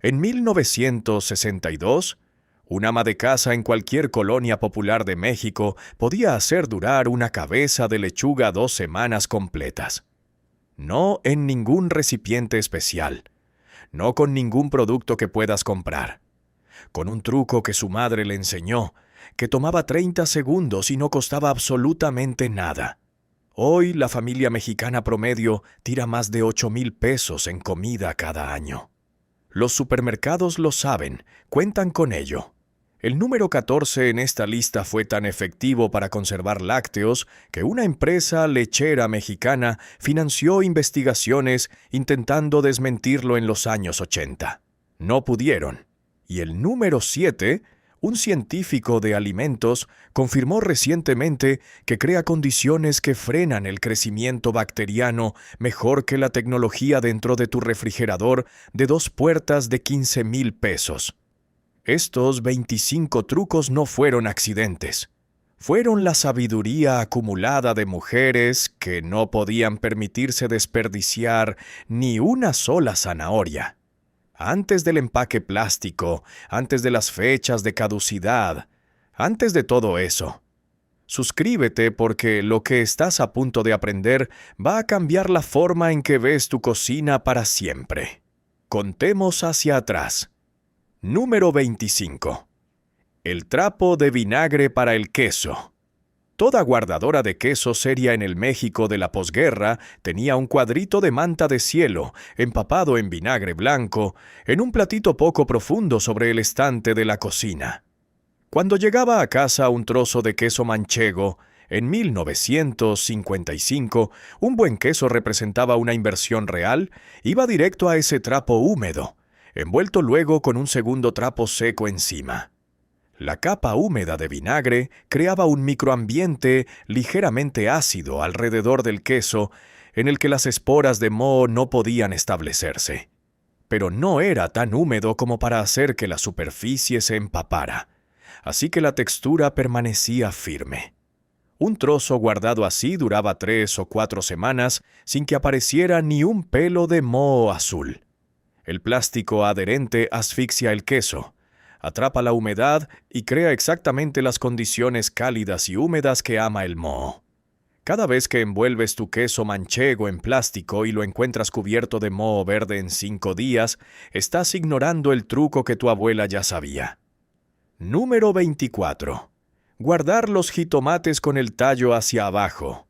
En 1962, un ama de casa en cualquier colonia popular de México podía hacer durar una cabeza de lechuga 2 semanas completas. No en ningún recipiente especial, no con ningún producto que puedas comprar. Con un truco que su madre le enseñó, que tomaba 30 segundos y no costaba absolutamente nada. Hoy la familia mexicana promedio tira más de 8,000 pesos en comida cada año. Los supermercados lo saben, cuentan con ello. El número 14 en esta lista fue tan efectivo para conservar lácteos que una empresa lechera mexicana financió investigaciones intentando desmentirlo en los años 80. No pudieron. Y el número 7, un científico de alimentos, confirmó recientemente que crea condiciones que frenan el crecimiento bacteriano mejor que la tecnología dentro de tu refrigerador de 2 puertas de 15,000 pesos. Estos 25 trucos no fueron accidentes. Fueron la sabiduría acumulada de mujeres que no podían permitirse desperdiciar ni una sola zanahoria. Antes del empaque plástico, antes de las fechas de caducidad, antes de todo eso. Suscríbete porque lo que estás a punto de aprender va a cambiar la forma en que ves tu cocina para siempre. Contemos hacia atrás. Número 25. El trapo de vinagre para el queso. Toda guardadora de queso seria en el México de la posguerra tenía un cuadrito de manta de cielo, empapado en vinagre blanco, en un platito poco profundo sobre el estante de la cocina. Cuando llegaba a casa un trozo de queso manchego, en 1955, un buen queso representaba una inversión real, iba directo a ese trapo húmedo, envuelto luego con un segundo trapo seco encima. La capa húmeda de vinagre creaba un microambiente ligeramente ácido alrededor del queso, en el que las esporas de moho no podían establecerse. Pero no era tan húmedo como para hacer que la superficie se empapara, así que la textura permanecía firme. Un trozo guardado así duraba 3 o 4 semanas sin que apareciera ni un pelo de moho azul. El plástico adherente asfixia el queso, atrapa la humedad y crea exactamente las condiciones cálidas y húmedas que ama el moho. Cada vez que envuelves tu queso manchego en plástico y lo encuentras cubierto de moho verde en 5 días, estás ignorando el truco que tu abuela ya sabía. Número 24. Guardar los jitomates con el tallo hacia abajo.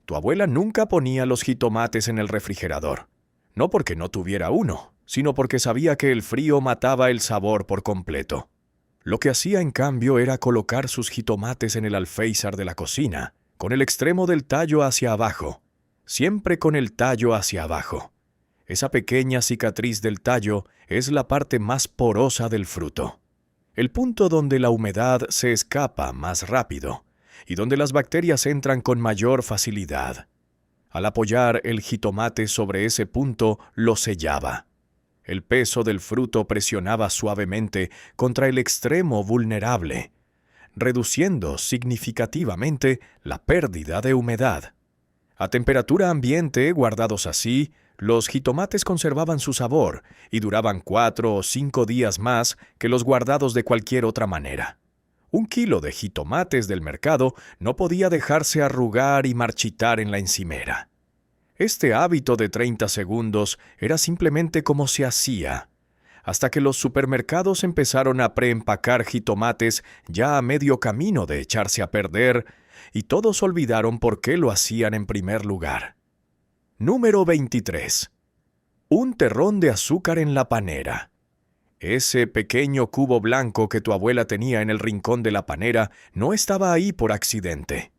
Tu abuela nunca ponía los jitomates en el refrigerador, no porque no tuviera uno, sino porque sabía que el frío mataba el sabor por completo. Lo que hacía en cambio era colocar sus jitomates en el alféizar de la cocina, con el extremo del tallo hacia abajo, siempre con el tallo hacia abajo. Esa pequeña cicatriz del tallo es la parte más porosa del fruto, el punto donde la humedad se escapa más rápido y donde las bacterias entran con mayor facilidad. Al apoyar el jitomate sobre ese punto, lo sellaba. El peso del fruto presionaba suavemente contra el extremo vulnerable, reduciendo significativamente la pérdida de humedad. A temperatura ambiente, guardados así, los jitomates conservaban su sabor y duraban 4 o 5 días más que los guardados de cualquier otra manera. 1 kilo de jitomates del mercado no podía dejarse arrugar y marchitar en la encimera. Este hábito de 30 segundos era simplemente como se hacía, hasta que los supermercados empezaron a preempacar jitomates ya a medio camino de echarse a perder, y todos olvidaron por qué lo hacían en primer lugar. Número 23. Un terrón de azúcar en la panera. Ese pequeño cubo blanco que tu abuela tenía en el rincón de la panera no estaba ahí por accidente.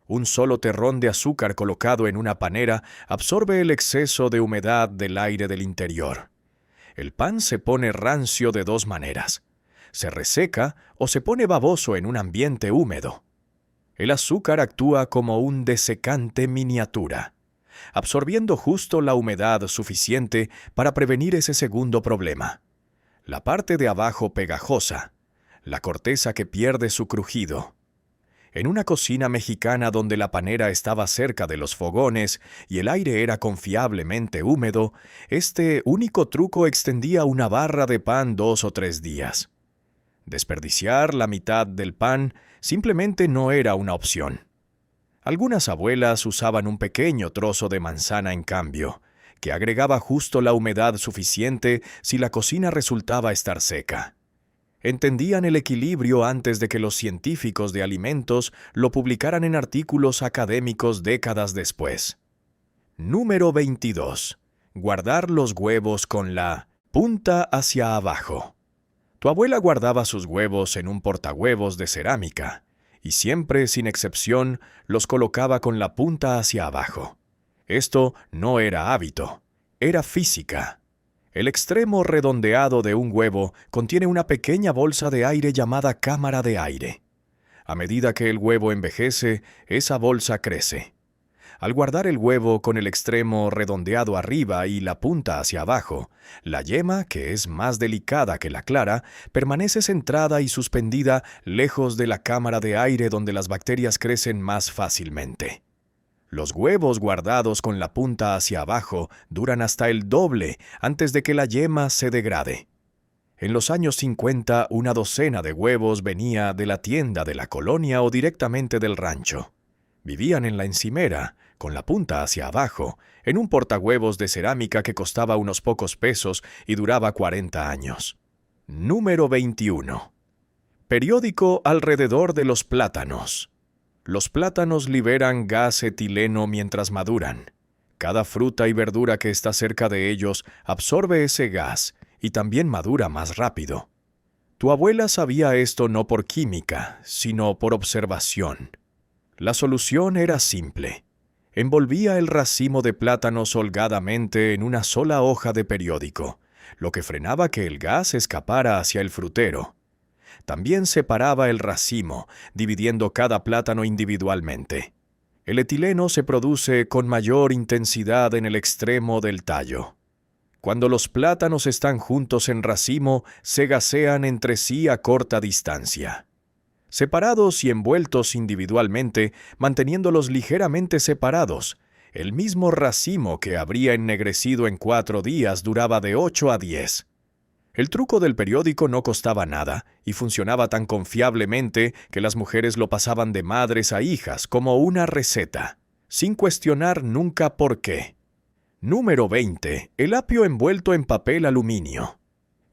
Un solo terrón de azúcar colocado en una panera absorbe el exceso de humedad del aire del interior. El pan se pone rancio de 2 maneras. Se reseca o se pone baboso en un ambiente húmedo. El azúcar actúa como un desecante miniatura, absorbiendo justo la humedad suficiente para prevenir ese segundo problema. La parte de abajo pegajosa, la corteza que pierde su crujido. En una cocina mexicana donde la panera estaba cerca de los fogones y el aire era confiablemente húmedo, este único truco extendía una barra de pan 2 o 3 días. Desperdiciar la mitad del pan simplemente no era una opción. Algunas abuelas usaban un pequeño trozo de manzana en cambio, que agregaba justo la humedad suficiente si la cocina resultaba estar seca. Entendían el equilibrio antes de que los científicos de alimentos lo publicaran en artículos académicos décadas después. Número 22. Guardar los huevos con la punta hacia abajo. Tu abuela guardaba sus huevos en un portahuevos de cerámica, y siempre, sin excepción, los colocaba con la punta hacia abajo. Esto no era hábito, era física. El extremo redondeado de un huevo contiene una pequeña bolsa de aire llamada cámara de aire. A medida que el huevo envejece, esa bolsa crece. Al guardar el huevo con el extremo redondeado arriba y la punta hacia abajo, la yema, que es más delicada que la clara, permanece centrada y suspendida lejos de la cámara de aire donde las bacterias crecen más fácilmente. Los huevos guardados con la punta hacia abajo duran hasta el doble antes de que la yema se degrade. En los años 50, una docena de huevos venía de la tienda de la colonia o directamente del rancho. Vivían en la encimera, con la punta hacia abajo, en un portahuevos de cerámica que costaba unos pocos pesos y duraba 40 años. Número 21. Periódico alrededor de los plátanos. Los plátanos liberan gas etileno mientras maduran. Cada fruta y verdura que está cerca de ellos absorbe ese gas y también madura más rápido. Tu abuela sabía esto no por química, sino por observación. La solución era simple. Envolvía el racimo de plátanos holgadamente en una sola hoja de periódico, lo que frenaba que el gas escapara hacia el frutero. También separaba el racimo, dividiendo cada plátano individualmente. El etileno se produce con mayor intensidad en el extremo del tallo. Cuando los plátanos están juntos en racimo, se gasean entre sí a corta distancia. Separados y envueltos individualmente, manteniéndolos ligeramente separados, el mismo racimo que habría ennegrecido en 4 días duraba de 8 a 10. El truco del periódico no costaba nada y funcionaba tan confiablemente que las mujeres lo pasaban de madres a hijas como una receta, sin cuestionar nunca por qué. Número 20. El apio envuelto en papel aluminio.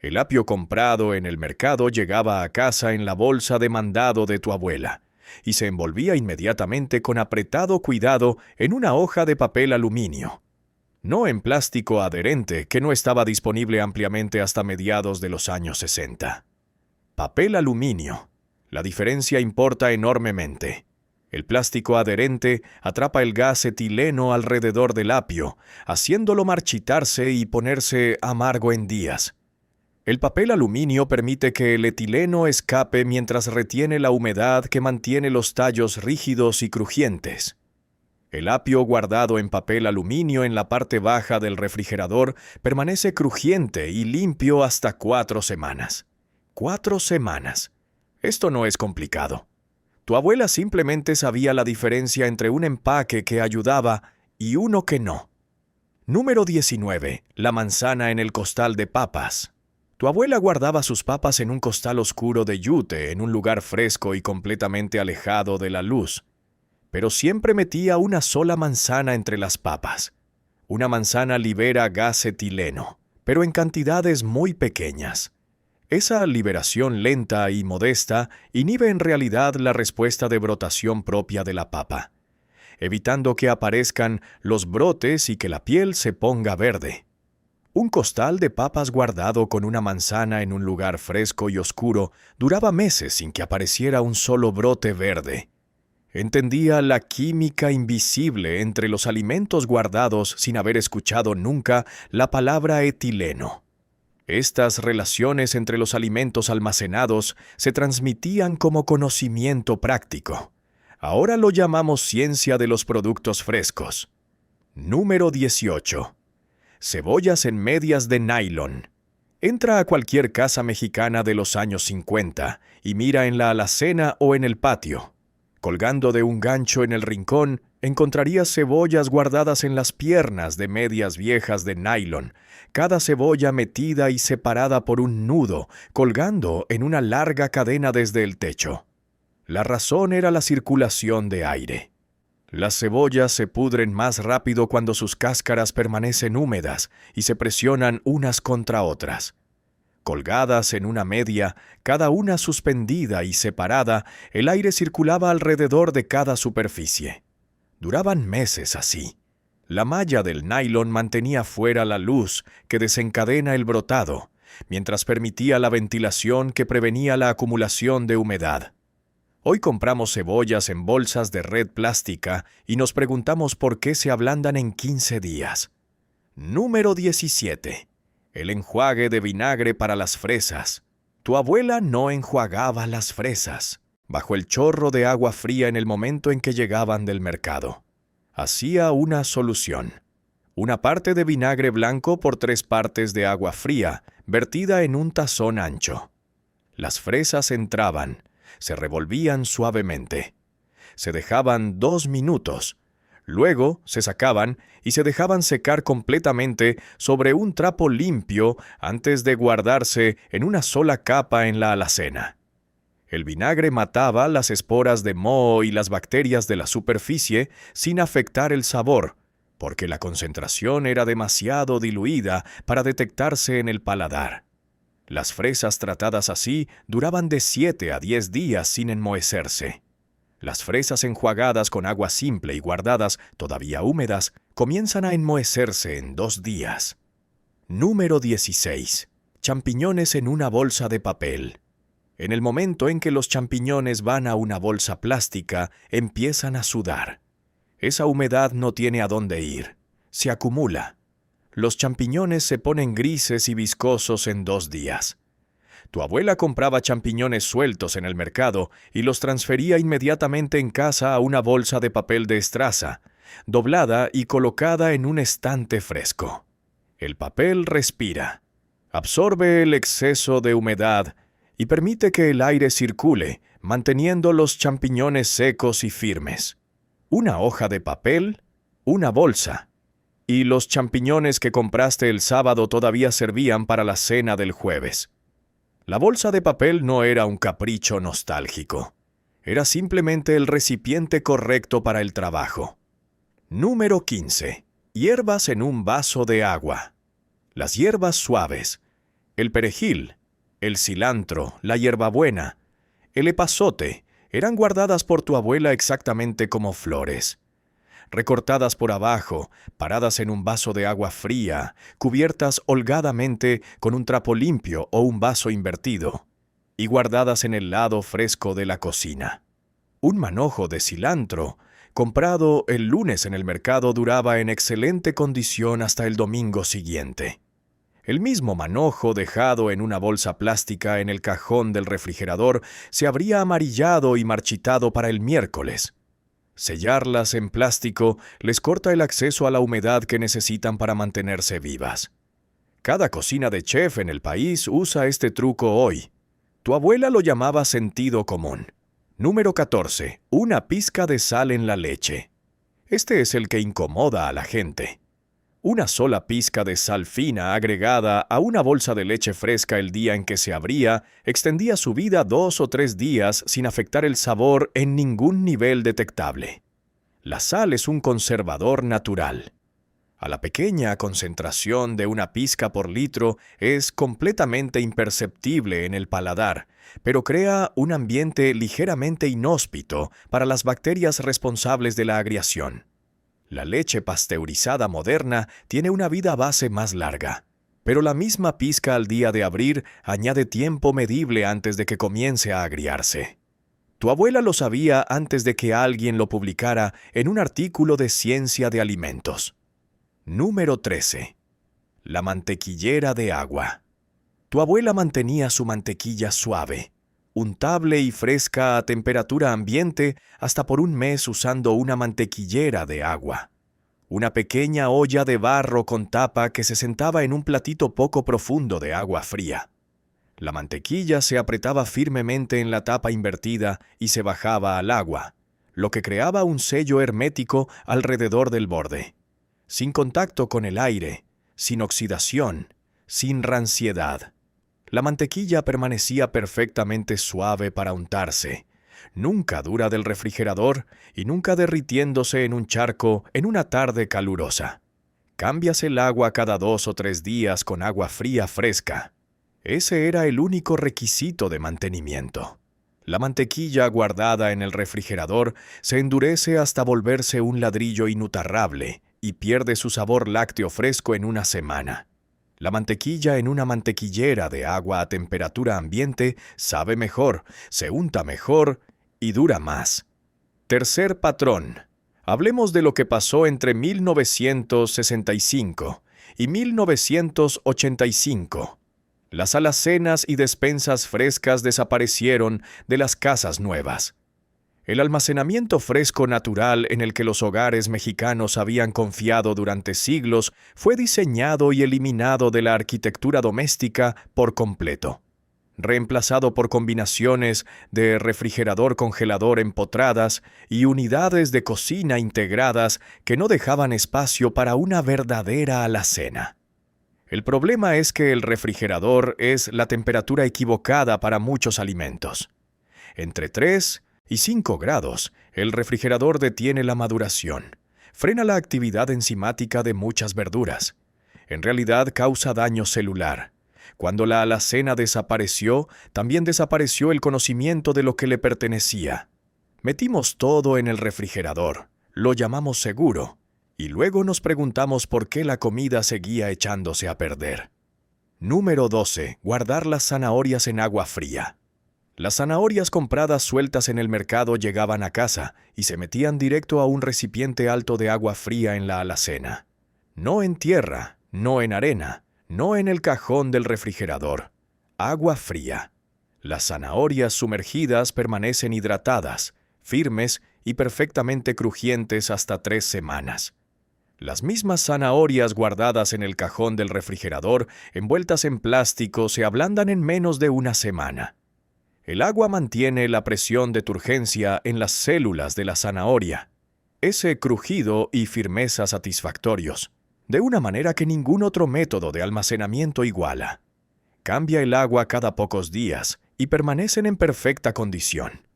El apio comprado en el mercado llegaba a casa en la bolsa de mandado de tu abuela y se envolvía inmediatamente con apretado cuidado en una hoja de papel aluminio. No en plástico adherente, que no estaba disponible ampliamente hasta mediados de los años 60. Papel aluminio. La diferencia importa enormemente. El plástico adherente atrapa el gas etileno alrededor del apio, haciéndolo marchitarse y ponerse amargo en días. El papel aluminio permite que el etileno escape mientras retiene la humedad que mantiene los tallos rígidos y crujientes. El apio guardado en papel aluminio en la parte baja del refrigerador permanece crujiente y limpio hasta 4 semanas. 4 semanas. Esto no es complicado. Tu abuela simplemente sabía la diferencia entre un empaque que ayudaba y uno que no. Número 19. La manzana en el costal de papas. Tu abuela guardaba sus papas en un costal oscuro de yute en un lugar fresco y completamente alejado de la luz. Pero siempre metía una sola manzana entre las papas. Una manzana libera gas etileno, pero en cantidades muy pequeñas. Esa liberación lenta y modesta inhibe en realidad la respuesta de brotación propia de la papa, evitando que aparezcan los brotes y que la piel se ponga verde. Un costal de papas guardado con una manzana en un lugar fresco y oscuro duraba meses sin que apareciera un solo brote verde. Entendía la química invisible entre los alimentos guardados sin haber escuchado nunca la palabra etileno. Estas relaciones entre los alimentos almacenados se transmitían como conocimiento práctico. Ahora lo llamamos ciencia de los productos frescos. Número 18. Cebollas en medias de nylon. Entra a cualquier casa mexicana de los años 50 y mira en la alacena o en el patio. Colgando de un gancho en el rincón, encontrarías cebollas guardadas en las piernas de medias viejas de nylon, cada cebolla metida y separada por un nudo, colgando en una larga cadena desde el techo. La razón era la circulación de aire. Las cebollas se pudren más rápido cuando sus cáscaras permanecen húmedas y se presionan unas contra otras. Colgadas en una media, cada una suspendida y separada, el aire circulaba alrededor de cada superficie. Duraban meses así. La malla del nylon mantenía fuera la luz que desencadena el brotado, mientras permitía la ventilación que prevenía la acumulación de humedad. Hoy compramos cebollas en bolsas de red plástica y nos preguntamos por qué se ablandan en 15 días. Número 17. El enjuague de vinagre para las fresas. Tu abuela no enjuagaba las fresas bajo el chorro de agua fría en el momento en que llegaban del mercado. Hacía una solución. Una parte de vinagre blanco por 3 partes de agua fría, vertida en un tazón ancho. Las fresas entraban, se revolvían suavemente. Se dejaban 2 minutos. Luego se sacaban y se dejaban secar completamente sobre un trapo limpio antes de guardarse en una sola capa en la alacena. El vinagre mataba las esporas de moho y las bacterias de la superficie sin afectar el sabor, porque la concentración era demasiado diluida para detectarse en el paladar. Las fresas tratadas así duraban de 7 a 10 días sin enmohecerse. Las fresas enjuagadas con agua simple y guardadas todavía húmedas comienzan a enmohecerse en 2 días. Número 16. Champiñones en una bolsa de papel. En el momento en que los champiñones van a una bolsa plástica, empiezan a sudar. Esa humedad no tiene a dónde ir. Se acumula. Los champiñones se ponen grises y viscosos en 2 días. Tu abuela compraba champiñones sueltos en el mercado y los transfería inmediatamente en casa a una bolsa de papel de estraza, doblada y colocada en un estante fresco. El papel respira, absorbe el exceso de humedad y permite que el aire circule, manteniendo los champiñones secos y firmes. Una hoja de papel, una bolsa. Y los champiñones que compraste el sábado todavía servían para la cena del jueves. La bolsa de papel no era un capricho nostálgico. Era simplemente el recipiente correcto para el trabajo. Número 15. Hierbas en un vaso de agua. Las hierbas suaves, el perejil, el cilantro, la hierbabuena, el epazote, eran guardadas por tu abuela exactamente como flores. Recortadas por abajo, paradas en un vaso de agua fría, cubiertas holgadamente con un trapo limpio o un vaso invertido, y guardadas en el lado fresco de la cocina. Un manojo de cilantro, comprado el lunes en el mercado, duraba en excelente condición hasta el domingo siguiente. El mismo manojo dejado en una bolsa plástica en el cajón del refrigerador se habría amarillado y marchitado para el miércoles. Sellarlas en plástico les corta el acceso a la humedad que necesitan para mantenerse vivas. Cada cocina de chef en el país usa este truco hoy. Tu abuela lo llamaba sentido común. Número 14. Una pizca de sal en la leche. Este es el que incomoda a la gente. Una sola pizca de sal fina agregada a una bolsa de leche fresca el día en que se abría extendía su vida 2 o 3 días sin afectar el sabor en ningún nivel detectable. La sal es un conservador natural. A la pequeña concentración de una pizca por litro es completamente imperceptible en el paladar, pero crea un ambiente ligeramente inhóspito para las bacterias responsables de la agriación. La leche pasteurizada moderna tiene una vida base más larga, pero la misma pizca al día de abrir añade tiempo medible antes de que comience a agriarse. Tu abuela lo sabía antes de que alguien lo publicara en un artículo de Ciencia de Alimentos. Número 13. La mantequillera de agua. Tu abuela mantenía su mantequilla suave, untable y fresca a temperatura ambiente hasta por un mes usando una mantequillera de agua. Una pequeña olla de barro con tapa que se sentaba en un platito poco profundo de agua fría. La mantequilla se apretaba firmemente en la tapa invertida y se bajaba al agua. lo que creaba un sello hermético alrededor del borde, sin contacto con el aire, sin oxidación, sin ranciedad. La mantequilla permanecía perfectamente suave para untarse, nunca dura del refrigerador y nunca derritiéndose en un charco en una tarde calurosa. Cambias el agua cada 2 o 3 días con agua fría fresca. Ese era el único requisito de mantenimiento. La mantequilla guardada en el refrigerador se endurece hasta volverse un ladrillo inutarrable y pierde su sabor lácteo fresco en una semana. La mantequilla en una mantequillera de agua a temperatura ambiente sabe mejor, se unta mejor y dura más. Tercer patrón. Hablemos de lo que pasó entre 1965 y 1985. Las alacenas y despensas frescas desaparecieron de las casas nuevas. El almacenamiento fresco natural en el que los hogares mexicanos habían confiado durante siglos fue diseñado y eliminado de la arquitectura doméstica por completo, reemplazado por combinaciones de refrigerador-congelador empotradas y unidades de cocina integradas que no dejaban espacio para una verdadera alacena. El problema es que el refrigerador es la temperatura equivocada para muchos alimentos. Entre 3 y 5 grados, el refrigerador detiene la maduración, frena la actividad enzimática de muchas verduras. En realidad causa daño celular. Cuando la alacena desapareció, también desapareció el conocimiento de lo que le pertenecía. Metimos todo en el refrigerador, lo llamamos seguro, y luego nos preguntamos por qué la comida seguía echándose a perder. Número 12. Guardar las zanahorias en agua fría. Las zanahorias compradas sueltas en el mercado llegaban a casa y se metían directo a un recipiente alto de agua fría en la alacena. No en tierra, no en arena, no en el cajón del refrigerador. Agua fría. Las zanahorias sumergidas permanecen hidratadas, firmes y perfectamente crujientes hasta 3 semanas. Las mismas zanahorias guardadas en el cajón del refrigerador, envueltas en plástico, se ablandan en menos de una semana. El agua mantiene la presión de turgencia en las células de la zanahoria, ese crujido y firmeza satisfactorios, de una manera que ningún otro método de almacenamiento iguala. Cambia el agua cada pocos días y permanecen en perfecta condición.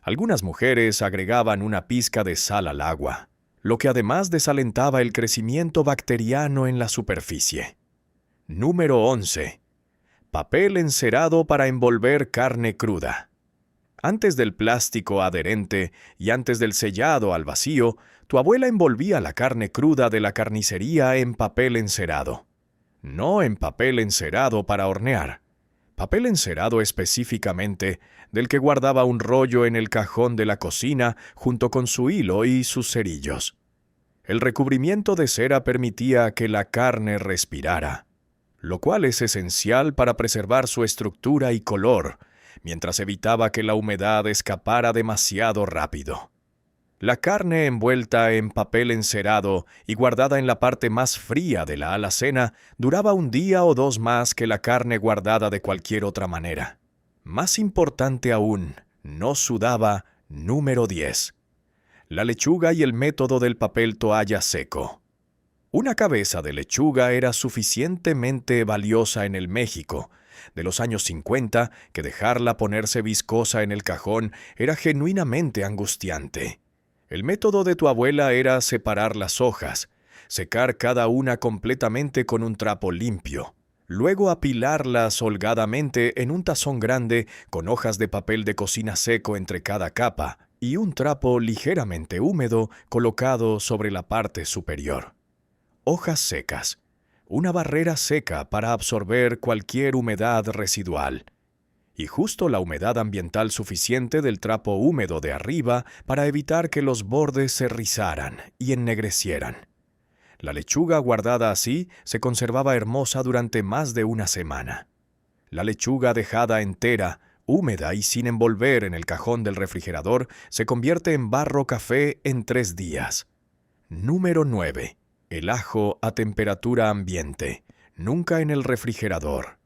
Algunas mujeres agregaban una pizca de sal al agua, lo que además desalentaba el crecimiento bacteriano en la superficie. Número 11. Papel encerado para envolver carne cruda. Antes del plástico adherente y antes del sellado al vacío, tu abuela envolvía la carne cruda de la carnicería en papel encerado. No en papel encerado para hornear. Papel encerado específicamente, del que guardaba un rollo en el cajón de la cocina junto con su hilo y sus cerillos. El recubrimiento de cera permitía que la carne respirara, lo cual es esencial para preservar su estructura y color, mientras evitaba que la humedad escapara demasiado rápido. La carne envuelta en papel encerado y guardada en la parte más fría de la alacena duraba 1 día o 2 más que la carne guardada de cualquier otra manera. Más importante aún, no sudaba. Número 10. La lechuga y el método del papel toalla seco. Una cabeza de lechuga era suficientemente valiosa en el México de los años 50 que dejarla ponerse viscosa en el cajón era genuinamente angustiante. El método de tu abuela era separar las hojas, secar cada una completamente con un trapo limpio, luego apilarlas holgadamente en un tazón grande con hojas de papel de cocina seco entre cada capa y un trapo ligeramente húmedo colocado sobre la parte superior. Hojas secas, una barrera seca para absorber cualquier humedad residual, y justo la humedad ambiental suficiente del trapo húmedo de arriba para evitar que los bordes se rizaran y ennegrecieran. La lechuga guardada así se conservaba hermosa durante más de una semana. La lechuga dejada entera, húmeda y sin envolver en el cajón del refrigerador se convierte en barro café en 3 días. Número 9. El ajo a temperatura ambiente, nunca en el refrigerador.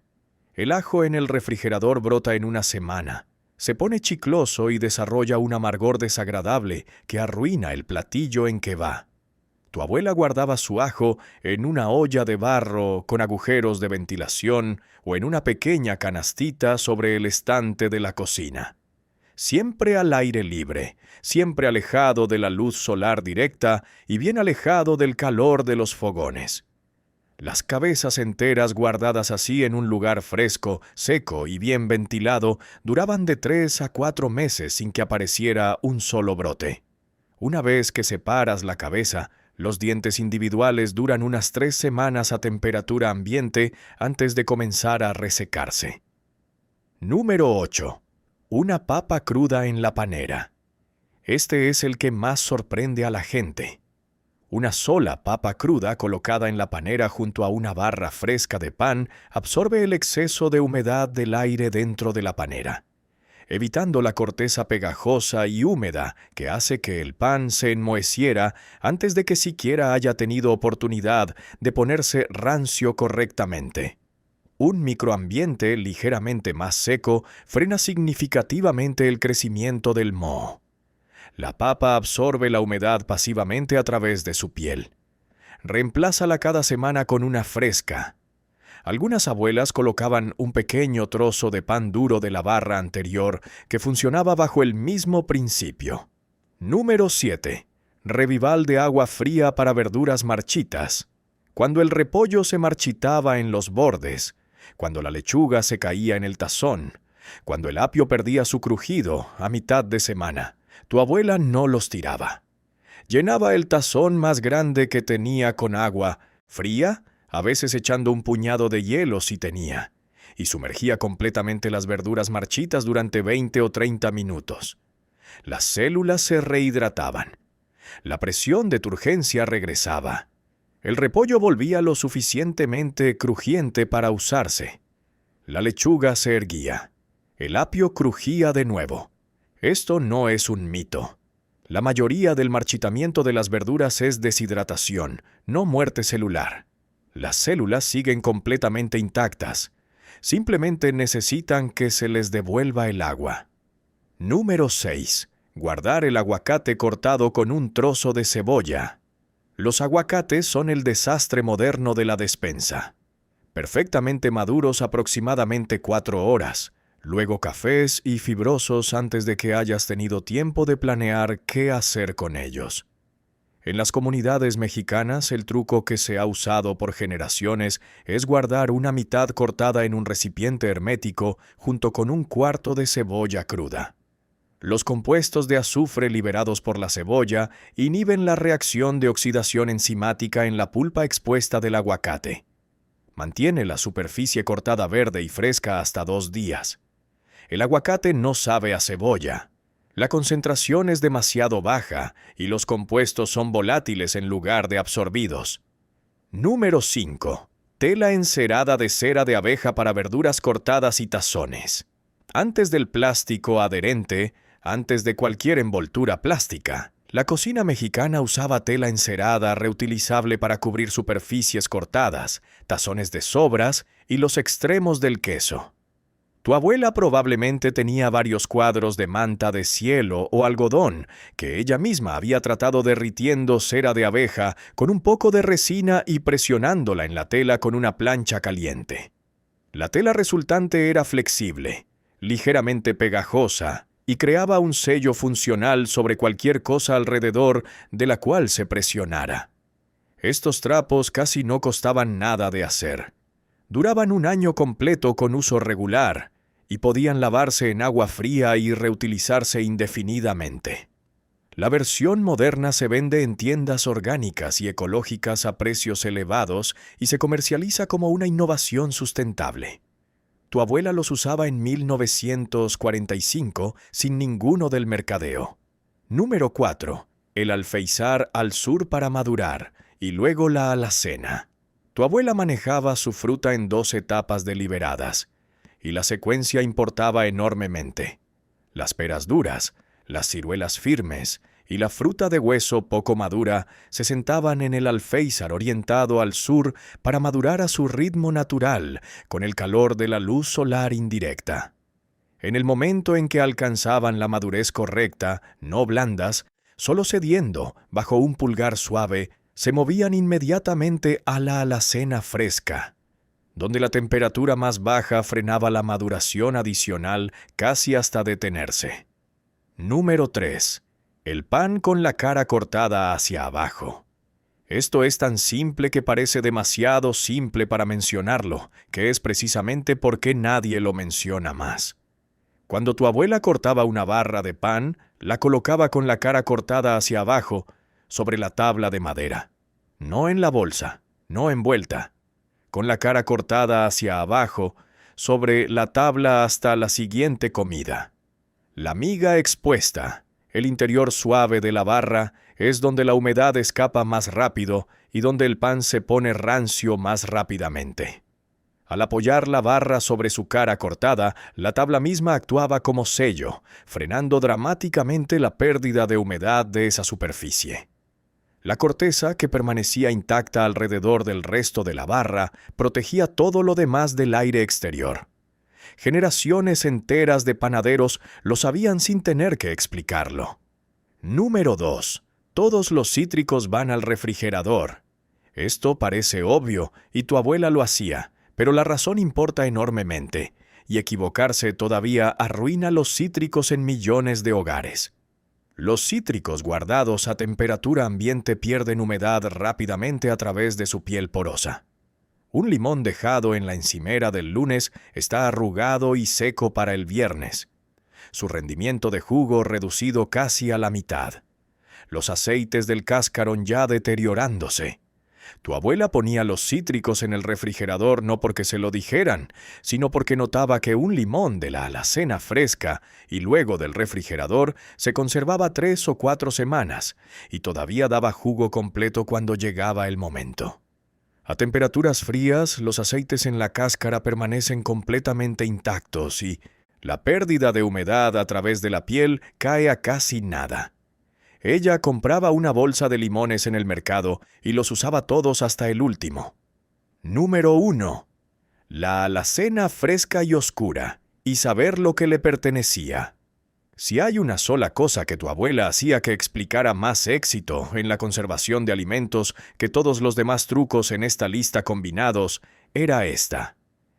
El ajo en el refrigerador brota en una semana, Se pone chicloso y desarrolla un amargor desagradable que arruina el platillo en que va. Tu abuela guardaba su ajo en una olla de barro con agujeros de ventilación o en una pequeña canastita sobre el estante de la cocina. Siempre al aire libre, siempre alejado de la luz solar directa y bien alejado del calor de los fogones. Las cabezas enteras guardadas así en un lugar fresco, seco y bien ventilado duraban de 3 a 4 meses sin que apareciera un solo brote. Una vez que separas la cabeza, los dientes individuales duran unas 3 semanas a temperatura ambiente antes de comenzar a resecarse. Número 8. Una papa cruda en la panera. Este es el que más sorprende a la gente. Una sola papa cruda colocada en la panera junto a una barra fresca de pan absorbe el exceso de humedad del aire dentro de la panera, evitando la corteza pegajosa y húmeda que hace que el pan se enmoheciera antes de que siquiera haya tenido oportunidad de ponerse rancio correctamente. Un microambiente ligeramente más seco frena significativamente el crecimiento del moho. La papa absorbe la humedad pasivamente a través de su piel. Reemplázala cada semana con una fresca. Algunas abuelas colocaban un pequeño trozo de pan duro de la barra anterior que funcionaba bajo el mismo principio. Número 7. Revival de agua fría para verduras marchitas. Cuando el repollo se marchitaba en los bordes, cuando la lechuga se caía en el tazón, cuando el apio perdía su crujido a mitad de semana, tu abuela no los tiraba. Llenaba el tazón más grande que tenía con agua fría, a veces echando un puñado de hielo si tenía, y sumergía completamente las verduras marchitas durante 20 o 30 minutos. Las células se rehidrataban. La presión de turgencia regresaba. El repollo volvía lo suficientemente crujiente para usarse. La lechuga se erguía. El apio crujía de nuevo. Esto no es un mito. La mayoría del marchitamiento de las verduras es deshidratación, no muerte celular. Las células siguen completamente intactas. Simplemente necesitan que se les devuelva el agua. Número 6. Guardar el aguacate cortado con un trozo de cebolla. Los aguacates son el desastre moderno de la despensa. Perfectamente maduros aproximadamente 4 horas, luego cafés y fibrosos antes de que hayas tenido tiempo de planear qué hacer con ellos. En las comunidades mexicanas, el truco que se ha usado por generaciones es guardar una mitad cortada en un recipiente hermético junto con un cuarto de cebolla cruda. Los compuestos de azufre liberados por la cebolla inhiben la reacción de oxidación enzimática en la pulpa expuesta del aguacate. Mantiene la superficie cortada verde y fresca hasta 2 días. El aguacate no sabe a cebolla. La concentración es demasiado baja y los compuestos son volátiles en lugar de absorbidos. Número 5. Tela encerada de cera de abeja para verduras cortadas y tazones. Antes del plástico adherente, antes de cualquier envoltura plástica, la cocina mexicana usaba tela encerada reutilizable para cubrir superficies cortadas, tazones de sobras y los extremos del queso. Tu abuela probablemente tenía varios cuadros de manta de cielo o algodón que ella misma había tratado derritiendo cera de abeja con un poco de resina y presionándola en la tela con una plancha caliente. La tela resultante era flexible, ligeramente pegajosa, y creaba un sello funcional sobre cualquier cosa alrededor de la cual se presionara. Estos trapos casi no costaban nada de hacer. Duraban 1 año completo con uso regular y podían lavarse en agua fría y reutilizarse indefinidamente. La versión moderna se vende en tiendas orgánicas y ecológicas a precios elevados y se comercializa como una innovación sustentable. Tu abuela los usaba en 1945 sin ninguno del mercadeo. Número 4. El alféizar al sur para madurar y luego la alacena. Tu abuela manejaba su fruta en 2 etapas deliberadas y la secuencia importaba enormemente. Las peras duras, las ciruelas firmes y la fruta de hueso poco madura se sentaban en el alféizar orientado al sur para madurar a su ritmo natural con el calor de la luz solar indirecta. En el momento en que alcanzaban la madurez correcta, no blandas, solo cediendo bajo un pulgar suave, se movían inmediatamente a la alacena fresca, donde la temperatura más baja frenaba la maduración adicional casi hasta detenerse. Número 3. El pan con la cara cortada hacia abajo. Esto es tan simple que parece demasiado simple para mencionarlo, que es precisamente por qué nadie lo menciona más. Cuando tu abuela cortaba una barra de pan, la colocaba con la cara cortada hacia abajo, sobre la tabla de madera. No en la bolsa, no envuelta. Con la cara cortada hacia abajo, sobre la tabla hasta la siguiente comida. La miga expuesta, el interior suave de la barra, es donde la humedad escapa más rápido y donde el pan se pone rancio más rápidamente. Al apoyar la barra sobre su cara cortada, la tabla misma actuaba como sello, frenando dramáticamente la pérdida de humedad de esa superficie. La corteza, que permanecía intacta alrededor del resto de la barra, protegía todo lo demás del aire exterior. Generaciones enteras de panaderos lo sabían sin tener que explicarlo. Número 2. Todos los cítricos van al refrigerador. Esto parece obvio, y tu abuela lo hacía, pero la razón importa enormemente, y equivocarse todavía arruina los cítricos en millones de hogares. Los cítricos guardados a temperatura ambiente pierden humedad rápidamente a través de su piel porosa. Un limón dejado en la encimera del lunes está arrugado y seco para el viernes. Su rendimiento de jugo reducido casi a la mitad. Los aceites del cáscarón ya deteriorándose. Tu abuela ponía los cítricos en el refrigerador no porque se lo dijeran, sino porque notaba que un limón de la alacena fresca y luego del refrigerador se conservaba 3 o 4 semanas y todavía daba jugo completo cuando llegaba el momento. A temperaturas frías, los aceites en la cáscara permanecen completamente intactos y la pérdida de humedad a través de la piel cae a casi nada. Ella compraba una bolsa de limones en el mercado y los usaba todos hasta el último. Número 1. La alacena fresca y oscura, y saber lo que le pertenecía. Si hay una sola cosa que tu abuela hacía que explicara más éxito en la conservación de alimentos que todos los demás trucos en esta lista combinados, era esta.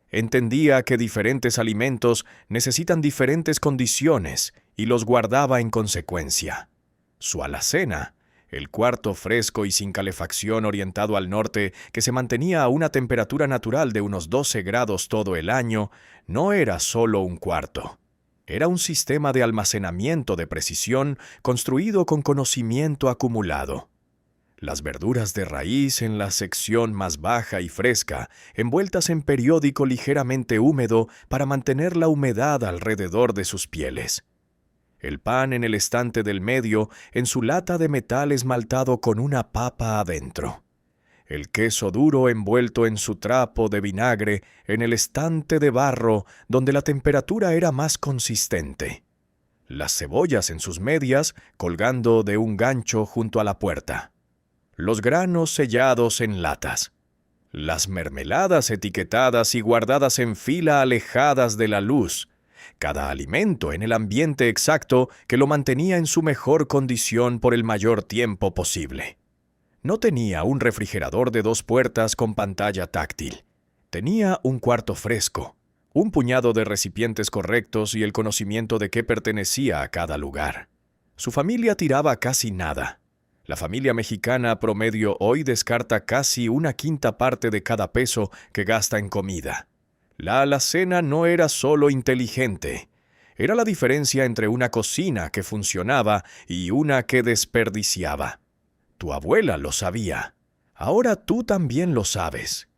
Entendía que diferentes alimentos necesitan diferentes condiciones y los guardaba en consecuencia. Su alacena, el cuarto fresco y sin calefacción orientado al norte que se mantenía a una temperatura natural de unos 12 grados todo el año, no era solo un cuarto. Era un sistema de almacenamiento de precisión construido con conocimiento acumulado. Las verduras de raíz en la sección más baja y fresca, envueltas en periódico ligeramente húmedo para mantener la humedad alrededor de sus pieles. El pan en el estante del medio, en su lata de metal esmaltado con una papa adentro. El queso duro envuelto en su trapo de vinagre en el estante de barro donde la temperatura era más consistente. Las cebollas en sus medias colgando de un gancho junto a la puerta. Los granos sellados en latas. Las mermeladas etiquetadas y guardadas en fila alejadas de la luz. Cada alimento en el ambiente exacto que lo mantenía en su mejor condición por el mayor tiempo posible. No tenía un refrigerador de 2 puertas con pantalla táctil. Tenía un cuarto fresco, un puñado de recipientes correctos y el conocimiento de qué pertenecía a cada lugar. Su familia tiraba casi nada. La familia mexicana promedio hoy descarta casi 1/5 parte de cada peso que gasta en comida. La alacena no era solo inteligente. Era la diferencia entre una cocina que funcionaba y una que desperdiciaba. Tu abuela lo sabía. Ahora tú también lo sabes.